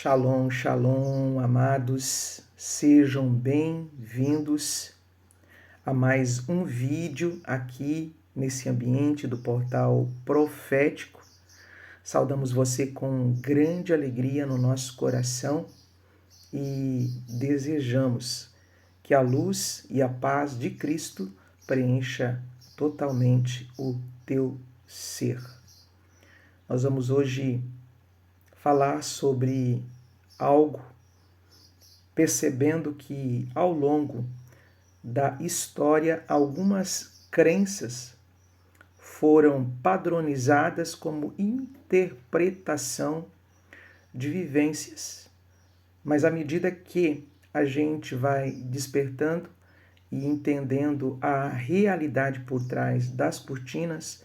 Shalom, shalom, amados, sejam bem-vindos a mais um vídeo aqui nesse ambiente do portal profético. Saudamos você com grande alegria no nosso coração e desejamos que a luz e a paz de Cristo preencha totalmente o teu ser. Nós vamos hoje falar sobre algo, percebendo que ao longo da história algumas crenças foram padronizadas como interpretação de vivências. Mas à medida que a gente vai despertando e entendendo a realidade por trás das cortinas,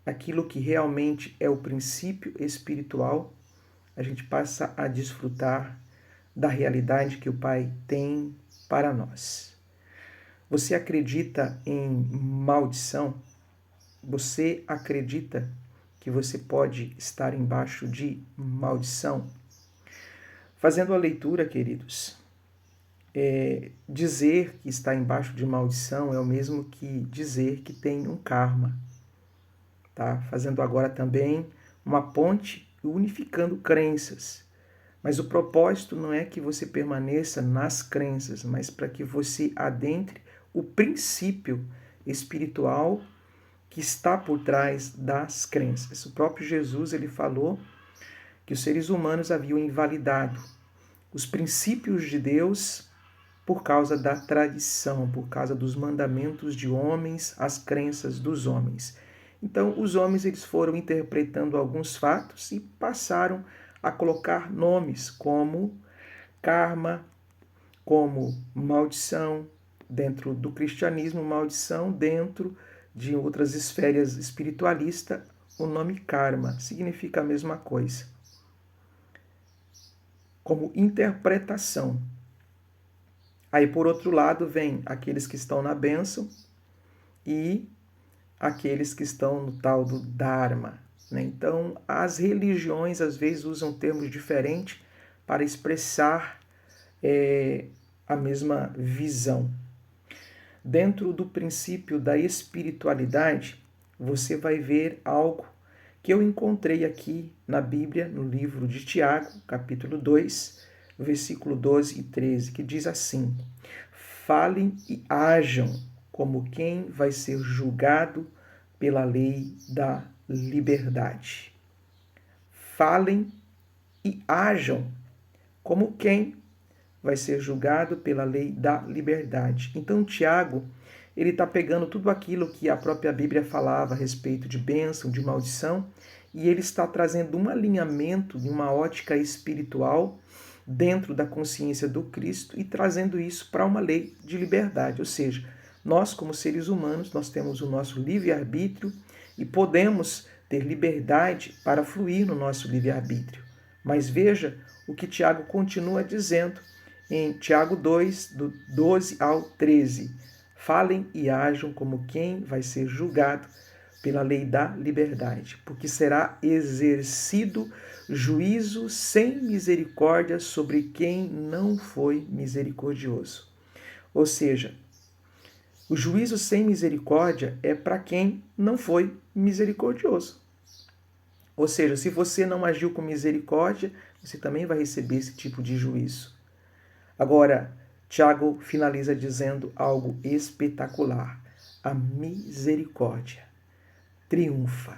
aquilo que realmente é o princípio espiritual, a gente passa a desfrutar da realidade que o Pai tem para nós. Você acredita em maldição? Você acredita que você pode estar embaixo de maldição? Fazendo a leitura, queridos, dizer que está embaixo de maldição é o mesmo que dizer que tem um karma. Tá? Fazendo agora também uma ponte unificando crenças. Mas o propósito não é que você permaneça nas crenças, mas para que você adentre o princípio espiritual que está por trás das crenças. O próprio Jesus ele falou que os seres humanos haviam invalidado os princípios de Deus por causa da tradição, por causa dos mandamentos de homens, as crenças dos homens. Então, os homens eles foram interpretando alguns fatos e passaram a colocar nomes como karma, como maldição, dentro do cristianismo, maldição, dentro de outras esferas espiritualistas, o nome karma significa a mesma coisa. Como interpretação. Aí, por outro lado, vem aqueles que estão na bênção e aqueles que estão no tal do Dharma. Né? Então, as religiões às vezes usam termos diferentes para expressar a mesma visão. Dentro do princípio da espiritualidade, você vai ver algo que eu encontrei aqui na Bíblia, no livro de Tiago, capítulo 2, versículo 12 e 13, que diz assim: falem e hajam como quem vai ser julgado pela lei da liberdade. Falem e hajam como quem vai ser julgado pela lei da liberdade. Então, Tiago, ele está pegando tudo aquilo que a própria Bíblia falava a respeito de bênção, de maldição, e ele está trazendo um alinhamento de uma ótica espiritual dentro da consciência do Cristo e trazendo isso para uma lei de liberdade. Ou seja, nós, como seres humanos, nós temos o nosso livre-arbítrio e podemos ter liberdade para fluir no nosso livre-arbítrio. Mas veja o que Tiago continua dizendo em Tiago 2, do 12 ao 13. Falem e ajam como quem vai ser julgado pela lei da liberdade, porque será exercido juízo sem misericórdia sobre quem não foi misericordioso. Ou seja, o juízo sem misericórdia é para quem não foi misericordioso. Ou seja, se você não agiu com misericórdia, você também vai receber esse tipo de juízo. Agora, Tiago finaliza dizendo algo espetacular. A misericórdia triunfa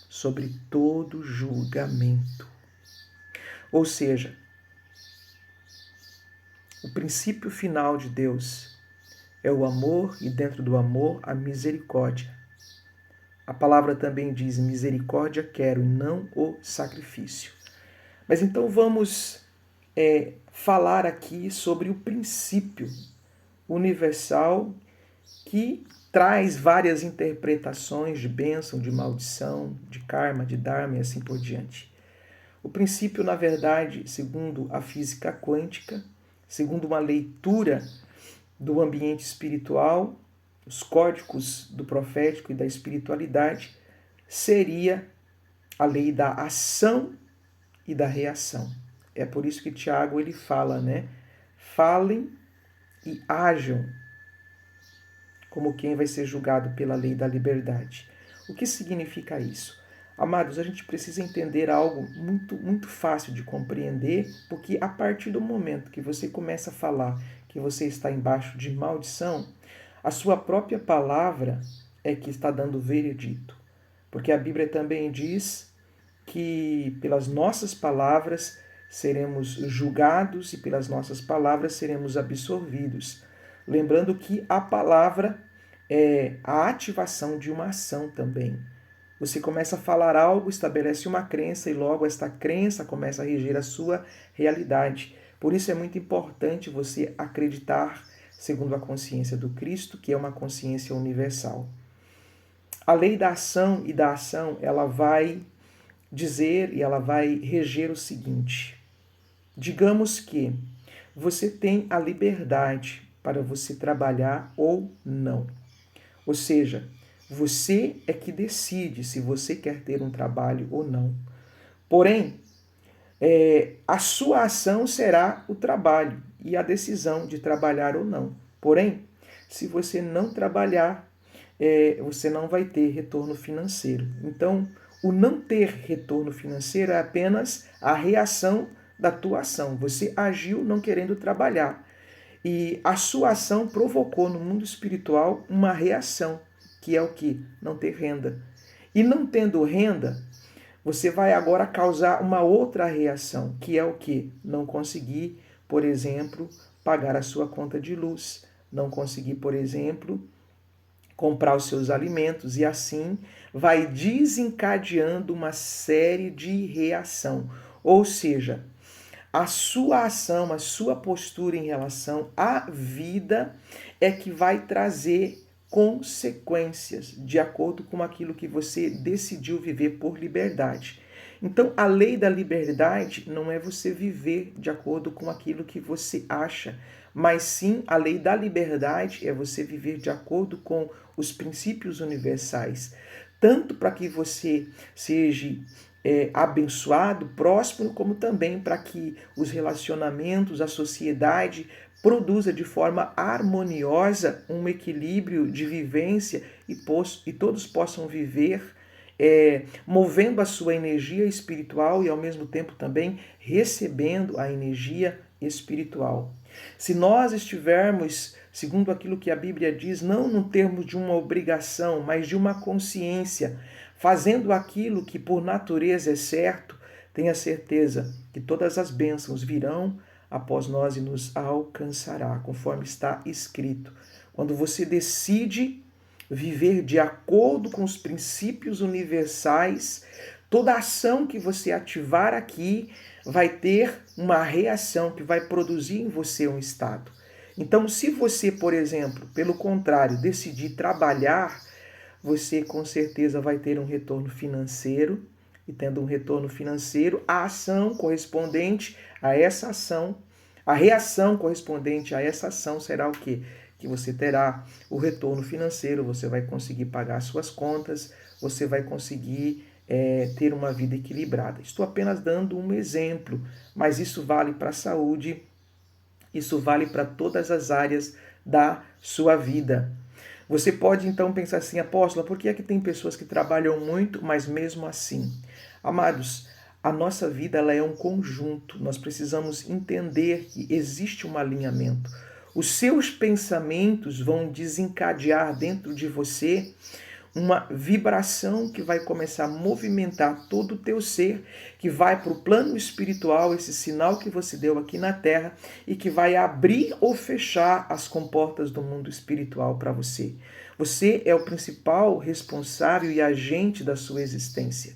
sobre todo julgamento. Ou seja, o princípio final de Deus é o amor e dentro do amor a misericórdia. A palavra também diz misericórdia quero, não o sacrifício. Mas então vamos falar aqui sobre o princípio universal que traz várias interpretações de bênção, de maldição, de karma, de dharma e assim por diante. O princípio, na verdade, segundo a física quântica, segundo uma leitura do ambiente espiritual, os códigos do profético e da espiritualidade, seria a lei da ação e da reação. É por isso que Tiago ele fala, né? Falem e hajam como quem vai ser julgado pela lei da liberdade. O que significa isso? Amados, a gente precisa entender algo muito fácil de compreender, porque a partir do momento que você começa a falar que você está embaixo de maldição, a sua própria palavra é que está dando veredito. Porque a Bíblia também diz que pelas nossas palavras seremos julgados e pelas nossas palavras seremos absorvidos. Lembrando que a palavra é a ativação de uma ação também. Você começa a falar algo, estabelece uma crença e logo esta crença começa a reger a sua realidade. Por isso é muito importante você acreditar segundo a consciência do Cristo, que é uma consciência universal. A lei da ação e da ação, ela vai dizer e ela vai reger o seguinte: digamos que você tem a liberdade para você trabalhar ou não. Ou seja, você é que decide se você quer ter um trabalho ou não. Porém, a sua ação será o trabalho e a decisão de trabalhar ou não. Porém, se você não trabalhar, você não vai ter retorno financeiro. Então, o não ter retorno financeiro é apenas a reação da tua ação. Você agiu não querendo trabalhar. E a sua ação provocou no mundo espiritual uma reação, que é o que? Não ter renda. E não tendo renda, você vai agora causar uma outra reação, que é o que? Não conseguir, por exemplo, pagar a sua conta de luz. Não conseguir, por exemplo, comprar os seus alimentos e assim vai desencadeando uma série de reação. Ou seja, a sua ação, a sua postura em relação à vida é que vai trazer consequências de acordo com aquilo que você decidiu viver por liberdade. Então, a lei da liberdade não é você viver de acordo com aquilo que você acha, mas sim a lei da liberdade é você viver de acordo com os princípios universais, tanto para que você seja abençoado, próspero, como também para que os relacionamentos, a sociedade produza de forma harmoniosa um equilíbrio de vivência e todos possam viver movendo a sua energia espiritual e ao mesmo tempo também recebendo a energia espiritual. Se nós estivermos, segundo aquilo que a Bíblia diz, não no termo de uma obrigação, mas de uma consciência, fazendo aquilo que por natureza é certo, tenha certeza que todas as bênçãos virão após nós e nos alcançará, conforme está escrito. Quando você decide viver de acordo com os princípios universais, toda ação que você ativar aqui vai ter uma reação que vai produzir em você um estado. Então, se você, por exemplo, pelo contrário, decidir trabalhar, você com certeza vai ter um retorno financeiro, e tendo um retorno financeiro, a ação correspondente a essa ação, a reação correspondente a essa ação será o quê? Que você terá o retorno financeiro, você vai conseguir pagar suas contas, você vai conseguir ter uma vida equilibrada. Estou apenas dando um exemplo, mas isso vale para a saúde, isso vale para todas as áreas da sua vida. Você pode então pensar assim, apóstola, por que é que tem pessoas que trabalham muito, mas mesmo assim? Amados, a nossa vida ela é um conjunto, nós precisamos entender que existe um alinhamento. Os seus pensamentos vão desencadear dentro de você uma vibração que vai começar a movimentar todo o teu ser, que vai para o plano espiritual, esse sinal que você deu aqui na Terra, e que vai abrir ou fechar as comportas do mundo espiritual para você. Você é o principal responsável e agente da sua existência.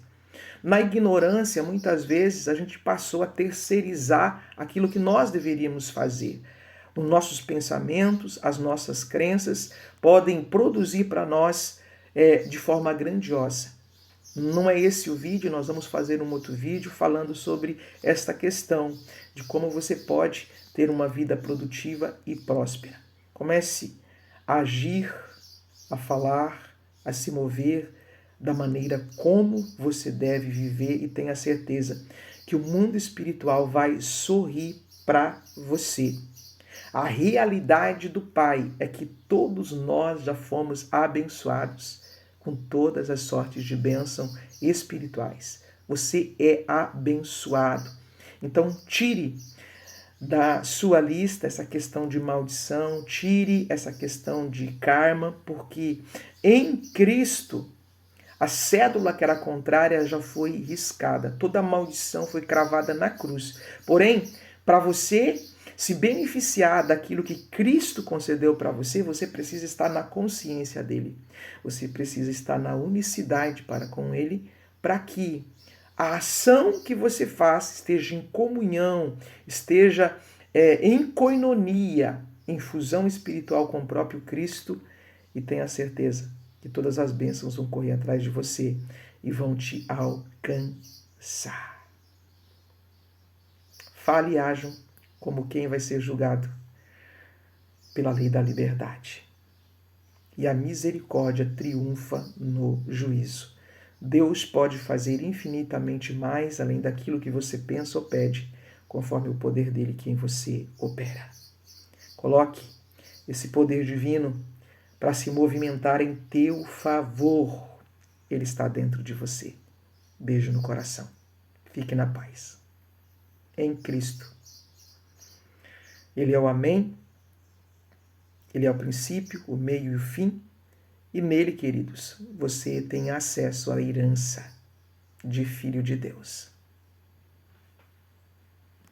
Na ignorância, muitas vezes, a gente passou a terceirizar aquilo que nós deveríamos fazer. Os nossos pensamentos, as nossas crenças podem produzir para nós de forma grandiosa. Não é esse o vídeo, nós vamos fazer um outro vídeo falando sobre esta questão de como você pode ter uma vida produtiva e próspera. Comece a agir, a falar, a se mover da maneira como você deve viver e tenha certeza que o mundo espiritual vai sorrir para você. A realidade do Pai é que todos nós já fomos abençoados com todas as sortes de bênção espirituais. Você é abençoado. Então, tire da sua lista essa questão de maldição, tire essa questão de karma, porque em Cristo a cédula que era contrária já foi riscada, toda a maldição foi cravada na cruz. Porém, para você se beneficiar daquilo que Cristo concedeu para você, você precisa estar na consciência dele. Você precisa estar na unicidade para com ele, para que a ação que você faz esteja em comunhão, esteja em koinonia, em fusão espiritual com o próprio Cristo, e tenha certeza que todas as bênçãos vão correr atrás de você e vão te alcançar. Fale e ajam como quem vai ser julgado pela lei da liberdade. E a misericórdia triunfa no juízo. Deus pode fazer infinitamente mais além daquilo que você pensa ou pede, conforme o poder dele que em você opera. Coloque esse poder divino para se movimentar em teu favor. Ele está dentro de você. Beijo no coração. Fique na paz. Em Cristo. Ele é o Amém. Ele é o princípio, o meio e o fim. E nele, queridos, você tem acesso à herança de filho de Deus.